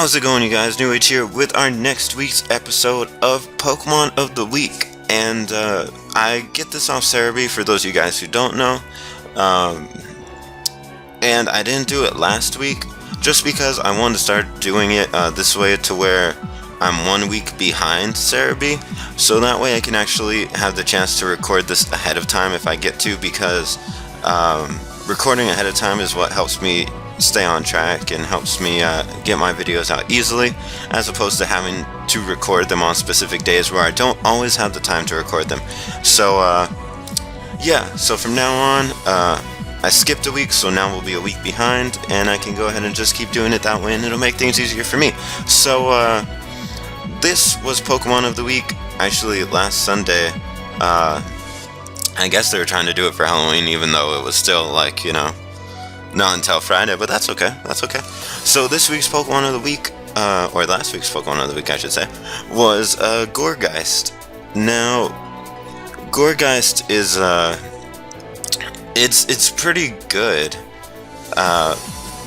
How's it going, you guys? NewAge here with our next week's episode of Pokemon of the Week. And I get this off Cerebi for those of you guys who don't know. And I didn't do it last week just because I wanted to start doing it this way to where I'm 1 week behind Cerebi. So that way I can actually have the chance to record this ahead of time if I get to, because recording ahead of time is what helps me stay on track and helps me get my videos out easily, as opposed to having to record them on specific days where I don't always have the time to record them. So yeah, so from now on I skipped a week, so now we'll be a week behind, and I can go ahead and just keep doing it that way, and it'll make things easier for me. So this was Pokemon of the Week. Actually, last Sunday, I guess they were trying to do it for Halloween, even though it was still, like, you know, not until Friday, but that's okay. That's okay. So this week's Pokemon of the Week, or last week's Pokemon of the Week, I should say, was Gourgeist. Now, Gourgeist is it's pretty good.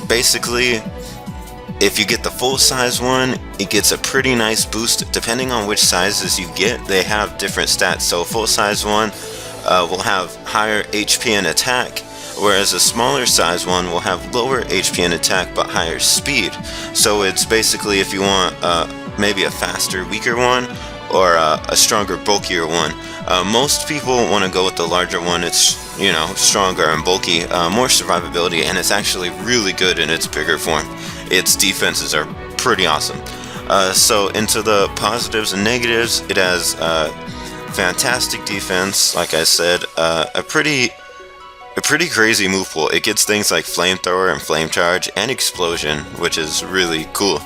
Basically, if you get the full size one, it gets a pretty nice boost. Depending on which sizes you get, they have different stats. So full size one will have higher HP and attack, whereas a smaller size one will have lower HP and attack but higher speed. So it's basically if you want maybe a faster, weaker one, or a stronger, bulkier one. Most people want to go with the larger one. It's, you know, stronger and bulky, more survivability, and it's actually really good in its bigger form. Its defenses are pretty awesome. So into the positives and negatives, it has fantastic defense, like I said, a pretty crazy move pool. It gets things like Flamethrower and Flame Charge and Explosion, which is really cool.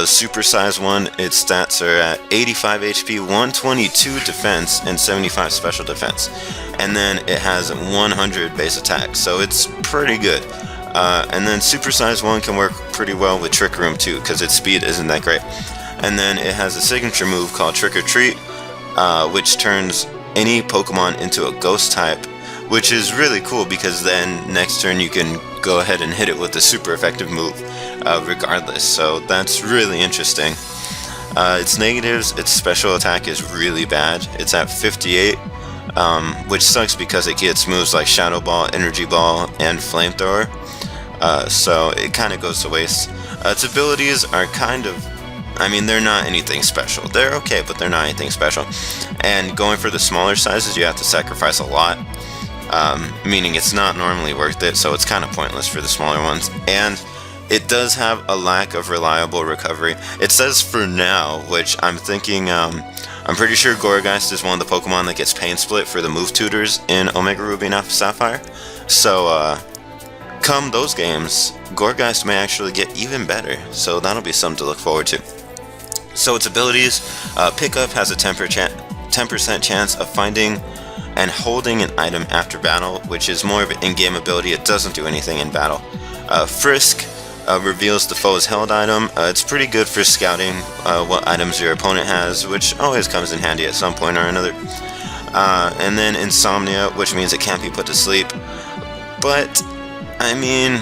Super size one, its stats are at 85 HP, 122 defense, and 75 special defense. And then it has 100 base attack, so it's pretty good. And then super size one can work pretty well with Trick Room too, because its speed isn't that great. And then it has a signature move called Trick or Treat, which turns any Pokemon into a ghost type, which is really cool because then next turn you can go ahead and hit it with a super effective move regardless. So that's really interesting. Its negatives, its special attack is really bad. It's at 58, which sucks because it gets moves like Shadow Ball, Energy Ball, and Flamethrower. So it kind of goes to waste. Its abilities are kind of, I mean, they're not anything special. They're okay, but they're not anything special. And going for the smaller sizes, you have to sacrifice a lot. Meaning it's not normally worth it, so it's kind of pointless for the smaller ones. And it does have a lack of reliable recovery. It says for now, which I'm thinking, I'm pretty sure Gourgeist is one of the Pokemon that gets Pain Split for the move tutors in Omega Ruby and Alpha Sapphire. So, come those games, Gourgeist may actually get even better, so that'll be something to look forward to. So its abilities, Pickup has a 10% chance of finding and holding an item after battle, which is more of an in-game ability. It doesn't do anything in battle. Frisk reveals the foe's held item. It's pretty good for scouting what items your opponent has, which always comes in handy at some point or another. And then Insomnia, which means it can't be put to sleep. But, I mean,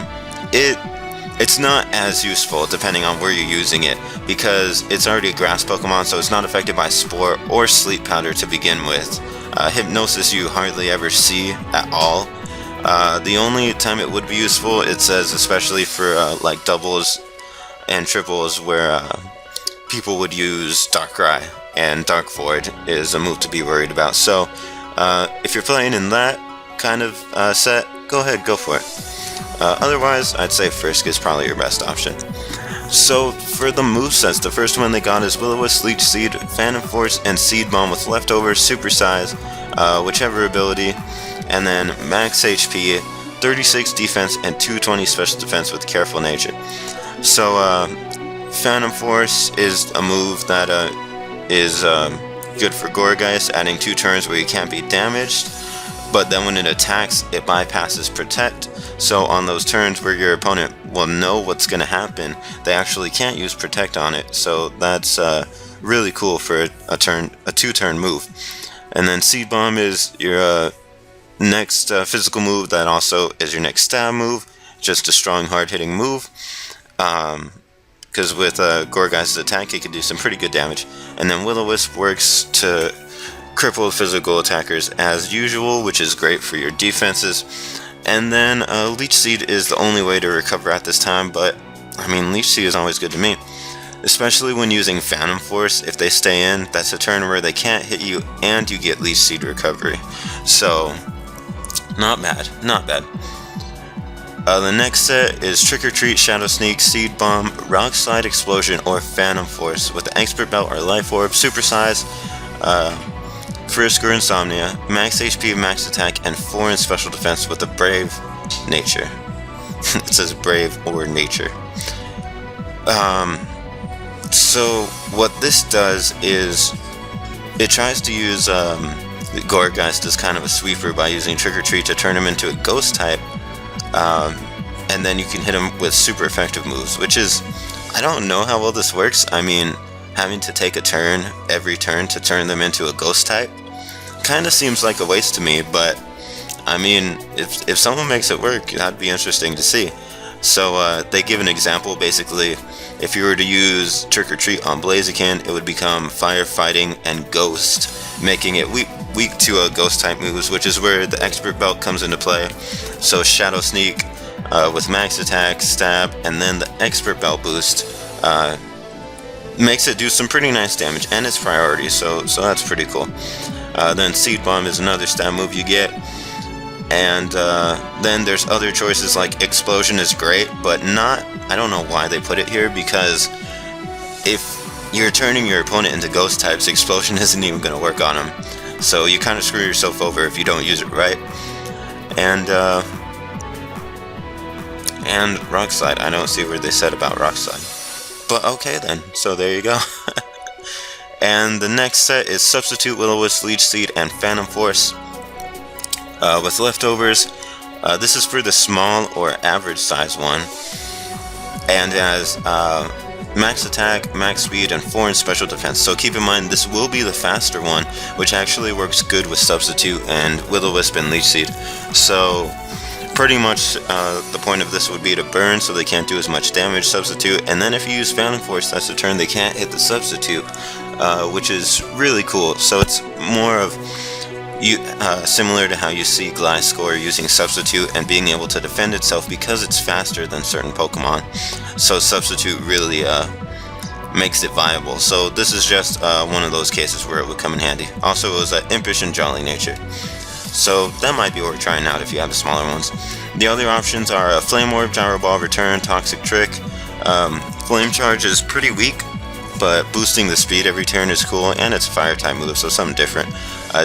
it's not as useful depending on where you're using it, because it's already a grass Pokemon, so it's not affected by Spore or Sleep Powder to begin with. Hypnosis you hardly ever see at all. The only time it would be useful, it says, especially for like doubles and triples where people would use Darkrai, and Dark Void is a move to be worried about. So if you're playing in that kind of set, go ahead, go for it. Otherwise, I'd say Frisk is probably your best option. So for the movesets, the first one they got is Will-O-Wisp, Leech Seed, Phantom Force, and Seed Bomb with leftover super size, whichever ability, and then max HP, 36 defense, and 220 special defense with Careful Nature. So Phantom Force is a move that is good for Gourgeist, adding 2 turns where you can't be damaged, but then when it attacks, it bypasses Protect. So on those turns where your opponent will know what's going to happen, they actually can't use Protect on it. So that's really cool for a 2-turn move. And then Seed Bomb is your next physical move that also is your next stab move. Just a strong, hard-hitting move. because with Gorgeist's attack, it can do some pretty good damage. And then Will-O-Wisp works to cripple physical attackers as usual, which is great for your defenses. And then Leech Seed is the only way to recover at this time, but I mean, Leech Seed is always good to me. Especially when using Phantom Force, if they stay in, that's a turn where they can't hit you and you get Leech Seed recovery. So, not bad, not bad. The next set is Trick or Treat, Shadow Sneak, Seed Bomb, Rock Slide Explosion, or Phantom Force with the Expert Belt or Life Orb, Super Size, Frisk or Insomnia, Max HP, Max Attack, and 4 in Special Defense with a Brave Nature. It says Brave or Nature. So what this does is it tries to use Gorgeist as kind of a sweeper by using Trick or Treat to turn him into a ghost type, and then you can hit him with super effective moves, which is, I don't know how well this works. I mean, having to take a turn every turn to turn them into a ghost type kind of seems like a waste to me, but I mean, if someone makes it work, that'd be interesting to see. So they give an example. Basically, if you were to use Trick or Treat on Blaziken, it would become Firefighting and Ghost, making it weak to ghost type moves, which is where the Expert Belt comes into play. So Shadow Sneak with max attack, stab, and then the Expert Belt boost makes it do some pretty nice damage, and it's priority, so that's pretty cool. Then Seed Bomb is another stab move you get. And then there's other choices like Explosion is great, but not, I don't know why they put it here, because if you're turning your opponent into ghost types, Explosion isn't even going to work on them. So you kind of screw yourself over if you don't use it right. And Rock Slide, I don't see where they said about Rock Slide. But okay then, so there you go. And the next set is Substitute, Will-O-Wisp, Leech Seed, and Phantom Force. With leftovers, this is for the small or average size one, and has max attack, max speed, and 4 in special defense. So keep in mind, this will be the faster one, which actually works good with Substitute and Will-O-Wisp and Leech Seed. So pretty much the point of this would be to burn so they can't do as much damage, Substitute, and then if you use Phantom Force, that's the turn they can't hit the Substitute, which is really cool. So it's more of similar to how you see Gliscor using Substitute and being able to defend itself because it's faster than certain Pokemon. So Substitute really makes it viable. So this is just one of those cases where it would come in handy. Also, it was an Impish and Jolly nature. So that might be worth trying out if you have the smaller ones. The other options are a Flame Orb, Gyro Ball, Return, Toxic Trick. Flame Charge is pretty weak, but boosting the speed every turn is cool, and it's a fire type move, so something different.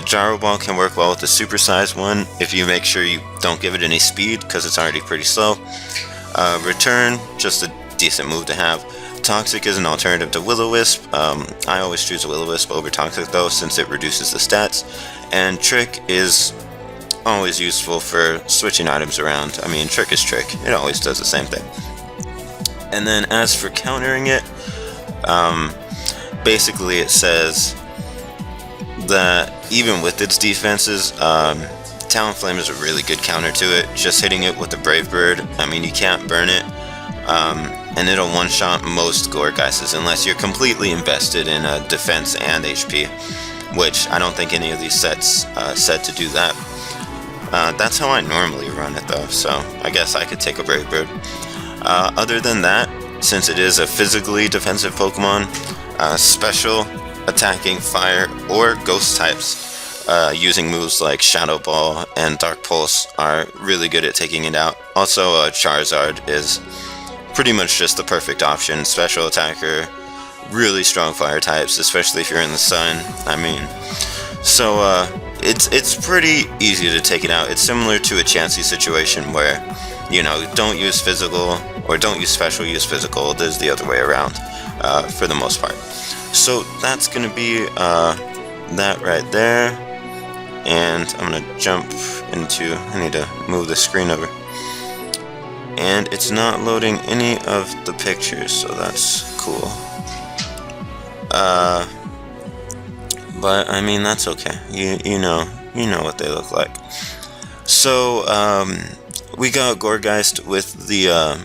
Gyro Ball can work well with the super size one if you make sure you don't give it any speed because it's already pretty slow. Return, just a decent move to have. Toxic is an alternative to Will-O-Wisp. I always choose a Will-O-Wisp over Toxic though, since it reduces the stats. And Trick is always useful for switching items around. I mean, Trick is Trick. It always does the same thing. And then as for countering it, basically it says that even with its defenses, Talonflame is a really good counter to it. Just hitting it with the Brave Bird, I mean, you can't burn it, and it'll one-shot most Gorgeistes unless you're completely invested in defense and HP, which I don't think any of these sets said to do that. That's how I normally run it though, so I guess I could take a Brave Bird. Other than that, since it is a physically defensive Pokemon, special, attacking, fire, or ghost types using moves like Shadow Ball and Dark Pulse are really good at taking it out. Also, Charizard is pretty much just the perfect option. Special attacker, really strong fire types, especially if you're in the sun. I mean, so it's pretty easy to take it out. It's similar to a Chansey situation where, you know, don't use physical or don't use special, use physical. There's the other way around for the most part. So that's going to be that right there. And I'm going to jump into, I need to move the screen over. And it's not loading any of the pictures, so that's cool. But I mean, that's okay. You know what they look like. So we got Gorgeist with the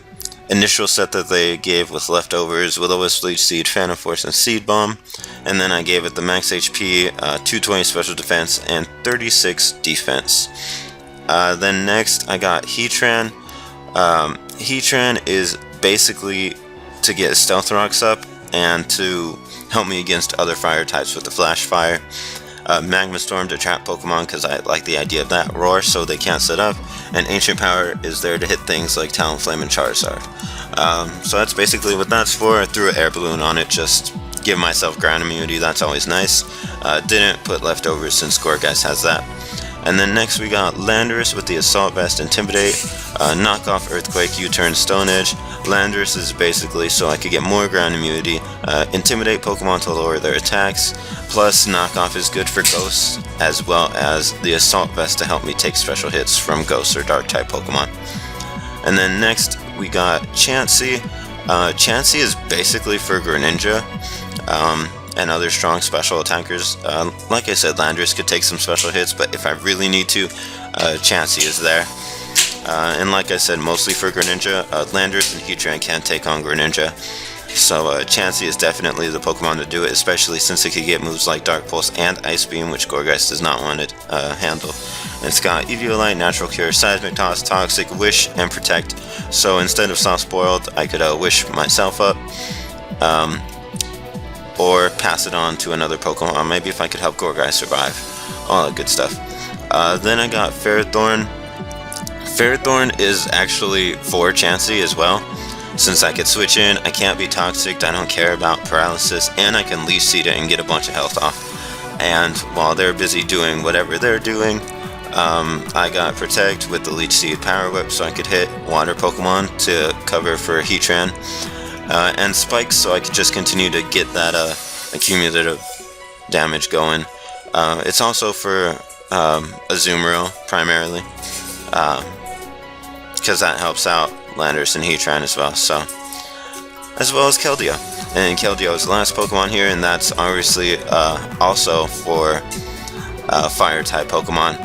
initial set that they gave with leftovers, Will-O-Wisp, Leech Seed, Phantom Force, and Seed Bomb. And then I gave it the max HP, 220 special defense, and 36 defense. Then next I got Heatran. Heatran is basically to get Stealth Rocks up and to help me against other fire types with the Flash Fire. Magma Storm to trap Pokemon because I like the idea of that. Roar so they can't sit up. And Ancient Power is there to hit things like Talonflame and Charizard. So that's basically what that's for. I threw an air balloon on it, just give myself ground immunity, that's always nice. Didn't put leftovers since Gourgeist has that. And then next we got Landorus with the Assault Vest, Intimidate, Knockoff Earthquake, U-Turn, Stone Edge. Landorus is basically so I could get more ground immunity, intimidate Pokemon to lower their attacks, plus Knockoff is good for Ghosts, as well as the Assault Vest to help me take special hits from Ghosts or Dark-type Pokemon. And then next we got Chansey. Chansey is basically for Greninja, and other strong special attackers. Like I said, Landorus could take some special hits, but if I really need to, Chansey is there. And like I said, mostly for Greninja, Landorus and Heatran can take on Greninja. So Chansey is definitely the Pokemon to do it, especially since it could get moves like Dark Pulse and Ice Beam, which Gourgeist does not want to handle. And it's got Eviolite, Natural Cure, Seismic Toss, Toxic, Wish, and Protect. So instead of Soft Spoiled, I could wish myself up. Or pass it on to another Pokemon, maybe if I could help Gourgeist survive. All that good stuff. Then I got Ferrothorn. Ferrothorn is actually for Chansey as well. Since I could switch in, I can't be toxic, I don't care about paralysis, and I can Leech Seed it and get a bunch of health off. And while they're busy doing whatever they're doing, I got Protect with the Leech Seed Power Whip so I could hit water Pokemon to cover for Heatran. And Spikes so I could just continue to get that accumulative damage going. It's also for Azumarill primarily, because that helps out Landorus and Heatran as well. So, as well as Keldeo. And Keldeo is the last Pokemon here, and that's obviously also for Fire type Pokemon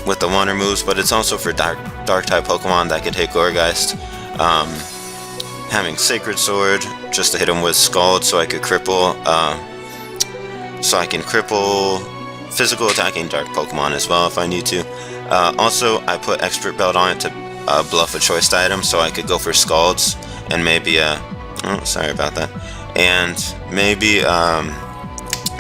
with the water moves, but it's also for Dark type Pokemon that could hit Gourgeist. Having Sacred Sword just to hit him with Scald so I could cripple, so I can cripple physical attacking dark Pokemon as well if I need to. Also, I put Expert Belt on it to bluff a choice item so I could go for Scalds and maybe, oh, sorry about that, and maybe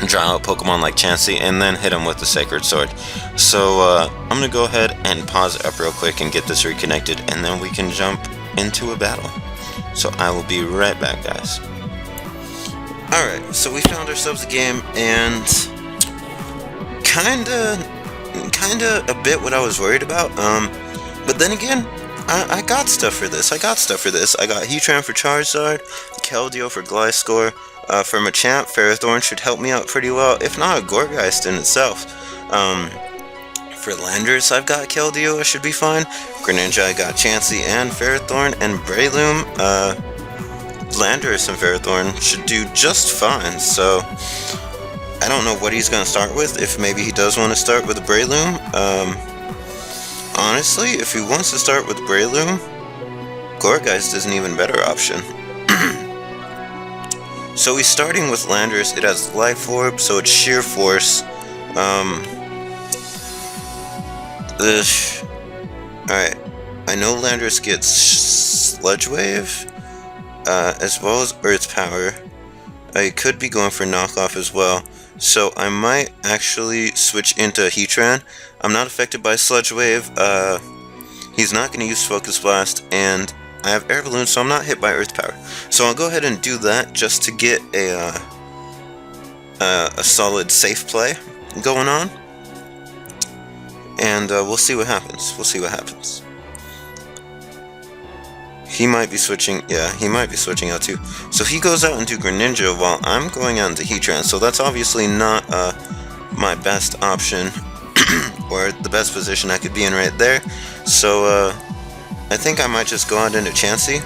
draw out Pokemon like Chansey and then hit him with the Sacred Sword. So I'm going to go ahead and pause it up real quick and get this reconnected, and then we can jump into a battle. So I will be right back, guys. Alright, so we found ourselves a game, and kinda a bit what I was worried about, but then again, I got stuff for this. I got Heatran for Charizard, Keldeo for Gliscor. For Machamp, Ferrothorn should help me out pretty well, if not Gourgeist in itself. For Landorus, I've got Keldeo, I should be fine. Greninja, I got Chansey and Ferrothorn, and Breloom, Landorus and Ferrothorn should do just fine, so I don't know what he's going to start with, if maybe he does want to start with a Breloom. Honestly, if he wants to start with Breloom, Gourgeist is an even better option. So he's starting with Landorus. It has Life Orb, so it's Sheer Force. Alright, I know Landorus gets Sludge Wave, as well as Earth Power. I could be going for Knockoff as well, so I might actually switch into Heatran. I'm not affected by Sludge Wave, he's not going to use Focus Blast, and I have Air Balloon, so I'm not hit by Earth Power. So I'll go ahead and do that just to get a solid safe play going on. And we'll see what happens. He might be switching, yeah, he might be switching out too. So he goes out into Greninja while I'm going out into Heatran, so that's obviously not my best option, or the best position I could be in right there. So I think I might just go out into Chansey.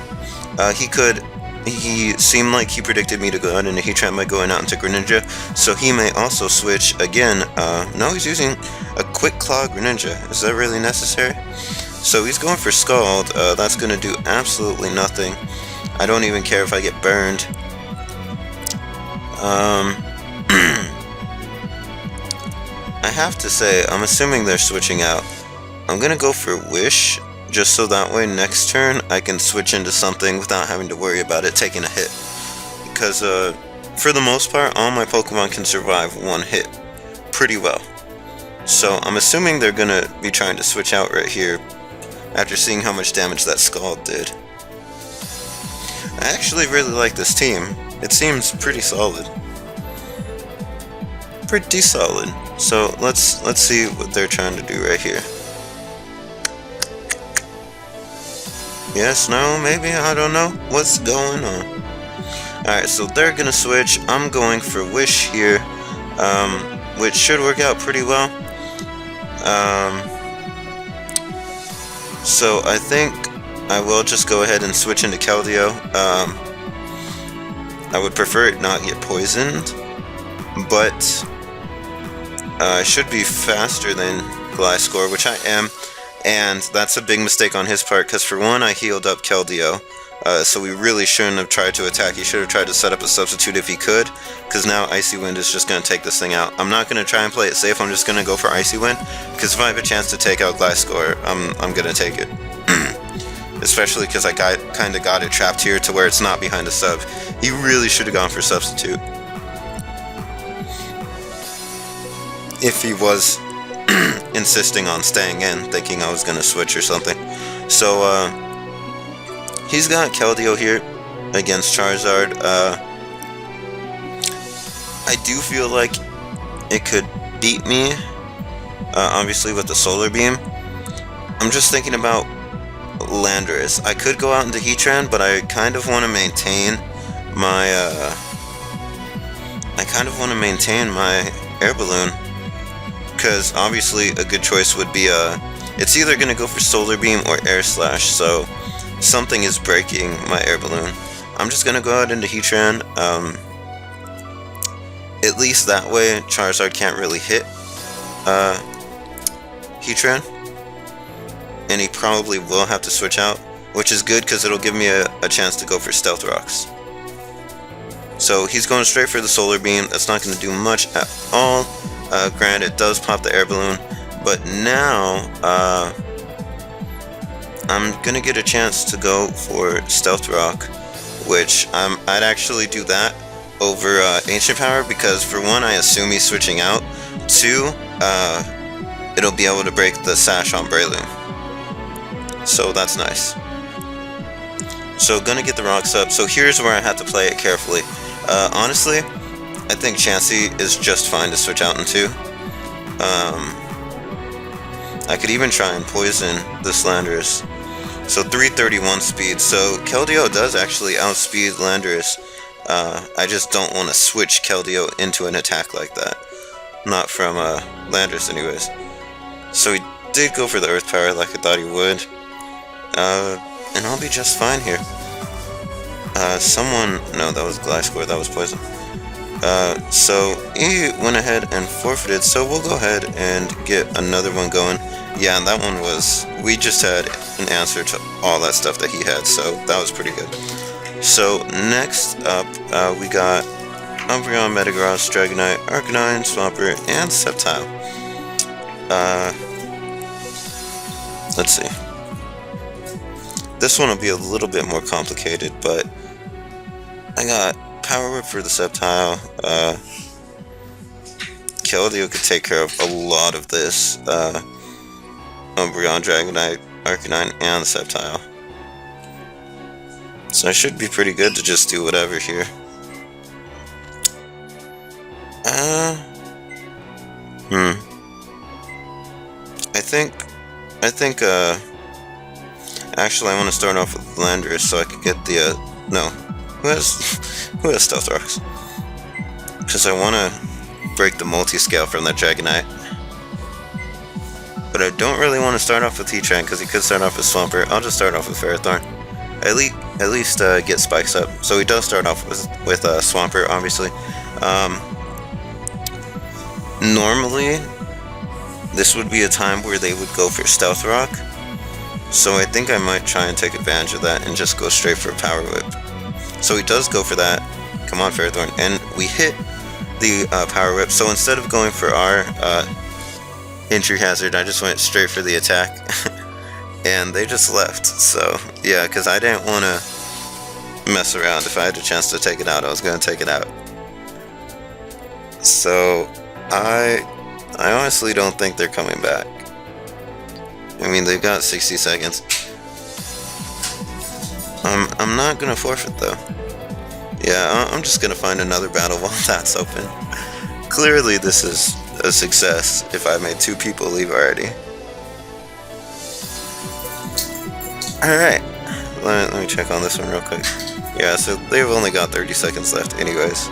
He seemed like he predicted me to go out into Heatran by going out into Greninja, so he may also switch again. No, he's using a Quick Claw Greninja. Is that really necessary? So he's going for Scald. That's going to do absolutely nothing. I don't even care if I get burned. I have to say, I'm assuming they're switching out. I'm going to go for Wish, just so that way next turn I can switch into something without having to worry about it taking a hit. Because for the most part, all my Pokemon can survive one hit pretty well. So I'm assuming they're going to be trying to switch out right here after seeing how much damage that Scald did. I actually really like this team. It seems pretty solid. Pretty solid. So let's see what they're trying to do right here. Yes, no, maybe, I don't know what's going on. Alright, so they're gonna switch. I'm going for Wish here, which should work out pretty well. So I think I will just go ahead and switch into Keldeo. I would prefer it not get poisoned, but I should be faster than Gliscor, which I am, and that's a big mistake on his part, because for one, I healed up Keldeo, so we really shouldn't have tried to attack. He should have tried to set up a substitute if he could, because now Icy Wind is just going to take this thing out. I'm not going to try and play it safe. I'm just going to go for Icy Wind, because if I have a chance to take out Gliscor, I'm going to take it. Especially because I kind of got it trapped here to where it's not behind a sub. He really should have gone for substitute. If he was insisting on staying in, thinking I was going to switch or something. So, he's got Keldeo here against Charizard. I do feel like it could beat me, obviously with the Solar Beam. I'm just thinking about Landorus. I could go out into Heatran, but I kind of want to maintain my, Air Balloon. Because obviously a good choice would be it's either going to go for Solar Beam or Air Slash, so something is breaking my Air Balloon. I'm just going to go out into Heatran. At least that way Charizard can't really hit Heatran, and he probably will have to switch out, which is good because it'll give me a chance to go for Stealth Rocks. So he's going straight for the Solar Beam. That's not going to do much at all. Granted, it does pop the Air Balloon, but now I'm gonna get a chance to go for Stealth Rock, which I'd actually do that over Ancient Power, because for one, I assume he's switching out. Two, it'll be able to break the Sash on Breloom, so that's nice. So gonna get the rocks up. So here's where I have to play it carefully. Honestly, I think Chansey is just fine to switch out into. I could even try and poison this Landorus. So 331 speed. So Keldeo does actually outspeed Landorus. I just don't want to switch Keldeo into an attack like that. Not from Landorus anyways. So he did go for the Earth Power like I thought he would. And I'll be just fine here. No, that was Gliscor, that was poison. So he went ahead and forfeited, so we'll go ahead and get another one going. Yeah, and that one was, we just had an answer to all that stuff that he had, so that was pretty good. So next up, we got Umbreon, Metagross, Dragonite, Arcanine, Swampert, and Sceptile. Let's see. This one will be a little bit more complicated, but I got Power Whip for the Sceptile. Keldeo could take care of a lot of this. Umbreon, Dragonite, Arcanine, and the Sceptile. So I should be pretty good to just do whatever here. I think, actually I want to start off with Landorus so I could get the, no. Who has Stealth Rocks? Because I want to break the multi-scale from that Dragonite. But I don't really want to start off with Heatran because he could start off with Swampert. I'll just start off with Ferrothorn. At least get spikes up. So he does start off with Swampert, obviously. Normally, this would be a time where they would go for Stealth Rock. So I think I might try and take advantage of that and just go straight for a Power Whip. So he does go for that. Come on, Ferrothorn. And we hit the Power Whip. So instead of going for our injury hazard, I just went straight for the attack. And they just left. So yeah, because I didn't want to mess around. If I had a chance to take it out, I was going to take it out. So I honestly don't think they're coming back. I mean, they've got 60 seconds. I'm not gonna forfeit though. Yeah, I'm just gonna find another battle while that's open. Clearly this is a success if I made 2 people leave already. Alright, let me check on this one real quick. Yeah, so they've only got 30 seconds left anyways,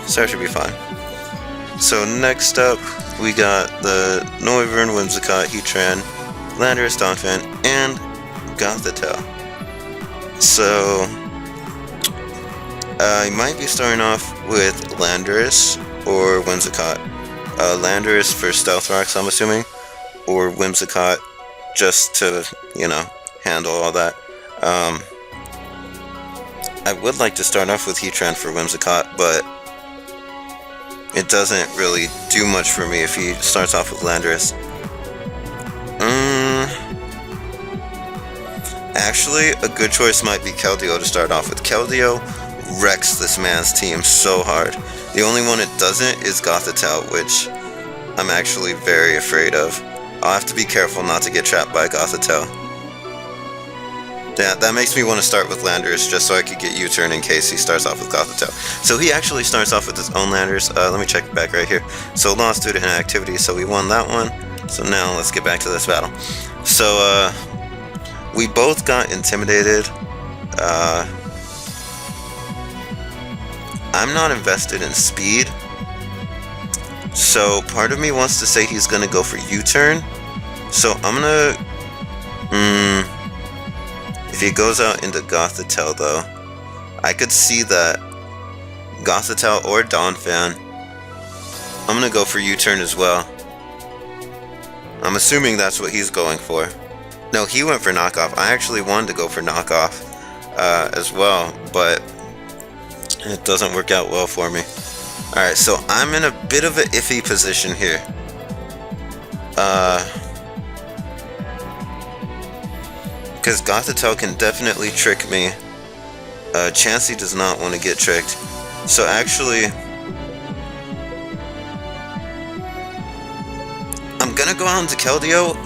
so that should be fine. So next up, we got the Noivern, Whimsicott, Heatran, Landorus, Donphan, and Gothitelle. So I might be starting off with Landorus or Whimsicott. Landorus for Stealth Rocks, I'm assuming, or Whimsicott just to, you know, handle all that. I would like to start off with Heatran for Whimsicott, but it doesn't really do much for me if he starts off with Landorus. Actually, a good choice might be Keldeo to start off with. Keldeo wrecks this man's team so hard. The only one it doesn't is Gothitelle, which I'm actually very afraid of. I'll have to be careful not to get trapped by Gothitelle. Yeah, that makes me want to start with Landorus just so I could get U-turn in case he starts off with Gothitelle. So he actually starts off with his own Landorus. Let me check it back right here. So lost due to inactivity, so we won that one. So now let's get back to this battle. So we both got intimidated. I'm not invested in speed. So part of me wants to say he's gonna go for U-turn. So I'm gonna if he goes out into Gothitelle though, I could see that Gothitelle or Donphan. I'm gonna go for U-turn as well. I'm assuming that's what he's going for. No, he went for knockoff. I actually wanted to go for knockoff as well, but it doesn't work out well for me. Alright, so I'm in a bit of an iffy position here. Because Gothitelle can definitely trick me. Chansey does not want to get tricked. So actually, I'm gonna go out into Keldeo,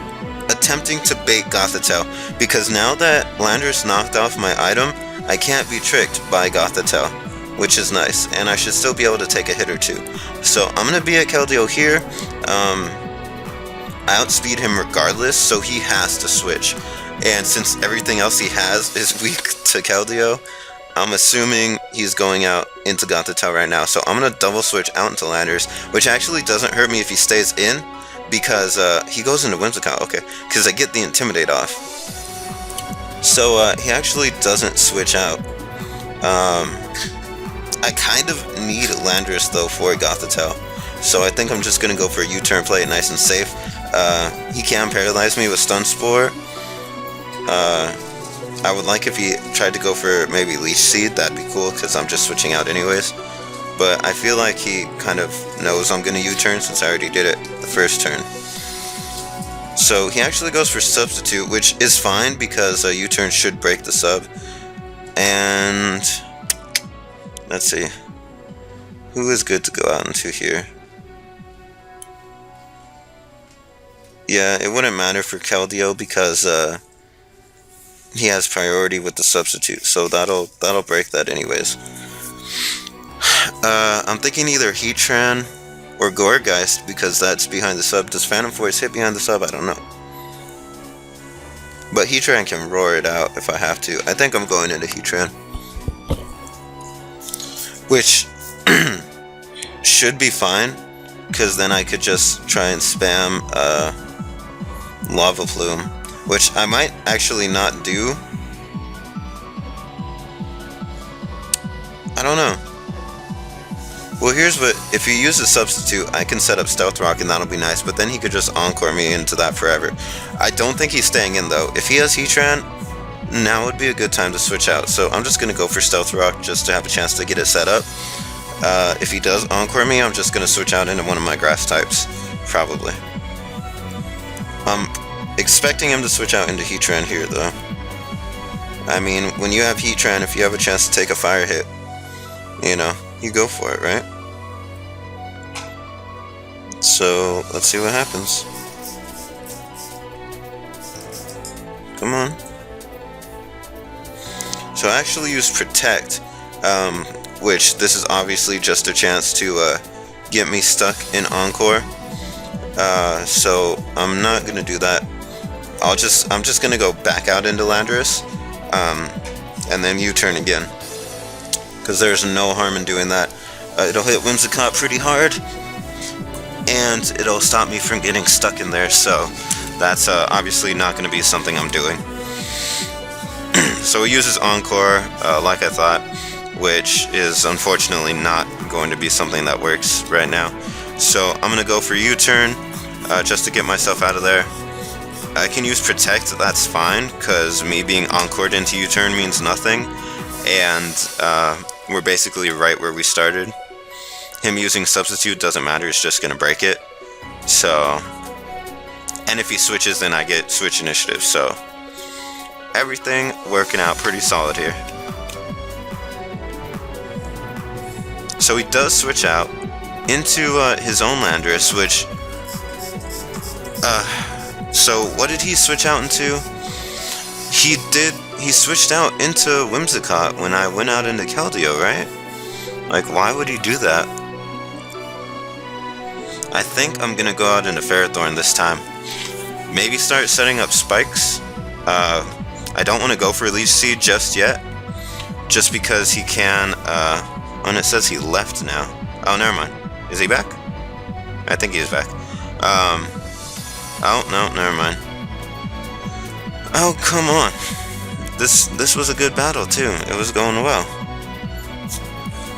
attempting to bait Gothitelle. Because now that Landorus knocked off my item, I can't be tricked by Gothitelle, which is nice. And I should still be able to take a hit or two. So I'm gonna be at Keldeo here. I outspeed him regardless, so he has to switch. And since everything else he has is weak to Keldeo, I'm assuming he's going out into Gothitelle right now. So I'm going to double switch out into Landorus, which actually doesn't hurt me if he stays in, because he goes into Whimsicott, okay, because I get the Intimidate off. So he actually doesn't switch out. I kind of need Landorus though for Gothitelle. So I think I'm just going to go for a U-turn, play it nice and safe. He can paralyze me with Stun Spore. I would like if he tried to go for maybe Leech Seed. That'd be cool because I'm just switching out anyways. But I feel like he kind of knows I'm going to U-turn since I already did it the first turn. So he actually goes for Substitute, which is fine because a U-turn should break the sub. And let's see. Who is good to go out into here? Yeah, it wouldn't matter for Keldeo because he has priority with the substitute, so that'll break that anyways. I'm thinking either Heatran or Gourgeist because that's behind the sub. Does Phantom Force hit behind the sub? I don't know. But Heatran can roar it out if I have to. I think I'm going into Heatran, which should be fine because then I could just try and spam Lava Plume, which I might actually not do. I don't know. Well, here's what, if you use a substitute, I can set up Stealth Rock and that'll be nice, but then he could just Encore me into that forever. I don't think he's staying in though. If he has Heatran, now would be a good time to switch out. So I'm just going to go for Stealth Rock just to have a chance to get it set up. If he does Encore me, I'm just going to switch out into one of my grass types, probably. I'm expecting him to switch out into Heatran here though. I mean, when you have Heatran, if you have a chance to take a fire hit, you know, you go for it, right? So, let's see what happens. Come on. So I actually used Protect, which this is obviously just a chance to get me stuck in Encore. So I'm not gonna do that. I'm just gonna go back out into Landorus, and then U-turn again, because there's no harm in doing that. It'll hit Whimsicott pretty hard, and it'll stop me from getting stuck in there. So that's obviously not going to be something I'm doing. So it uses Encore, like I thought, which is unfortunately not going to be something that works right now. So I'm going to go for U-turn, just to get myself out of there. I can use Protect, that's fine, because me being Encored into U-turn means nothing, and we're basically right where we started. Him using Substitute doesn't matter, it's just going to break it. So, and if he switches, then I get Switch Initiative, so everything working out pretty solid here. So he does switch out into his own Landorus, which, so what did he switch out into? He switched out into Whimsicott when I went out into Keldeo, right? Like, why would he do that? I think I'm gonna go out into Ferrothorn this time. Maybe start setting up spikes. I don't want to go for Leech Seed just yet, just because he can, and it says he left now. Oh, never mind. Is he back? I think he is back. Oh, no, never mind. Oh, come on. This was a good battle, too. It was going well.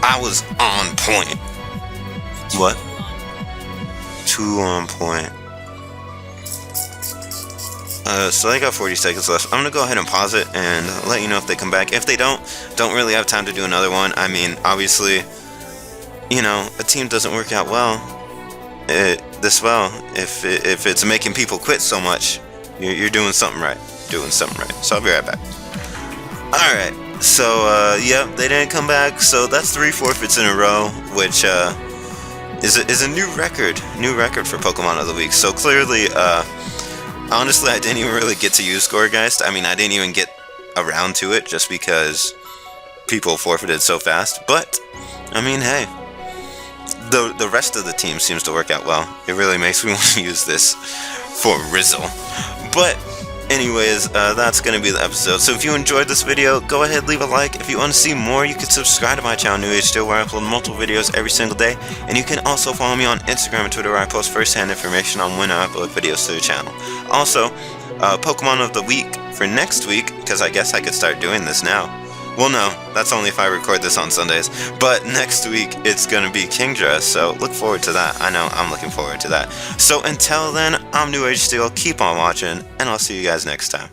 I was on point. What? 2 on point. So they got 40 seconds left. I'm gonna go ahead and pause it and let you know if they come back. If they don't really have time to do another one. I mean, obviously, you know, a team doesn't work out well, this well, if it's making people quit so much. You're doing something right. So I'll be right back. Alright, so yep, they didn't come back, so that's 3 forfeits in a row, which is a new record for Pokemon of the Week. So clearly, honestly, I didn't even really get to use Gourgeist. I mean, I didn't even get around to it just because people forfeited so fast. But, I mean, hey, the rest of the team seems to work out well. It really makes me want to use this for Rizzle. But, anyways, that's going to be the episode. So if you enjoyed this video, go ahead, leave a like. If you want to see more, you can subscribe to my channel, NewAgeSteel, where I upload multiple videos every single day. And you can also follow me on Instagram and Twitter, where I post first-hand information on when I upload videos to the channel. Also, Pokemon of the Week for next week, because I guess I could start doing this now. Well, no, that's only if I record this on Sundays. But next week, it's going to be Kingdra, so look forward to that. I know, I'm looking forward to that. So until then, I'm NewAgeSteel, keep on watching, and I'll see you guys next time.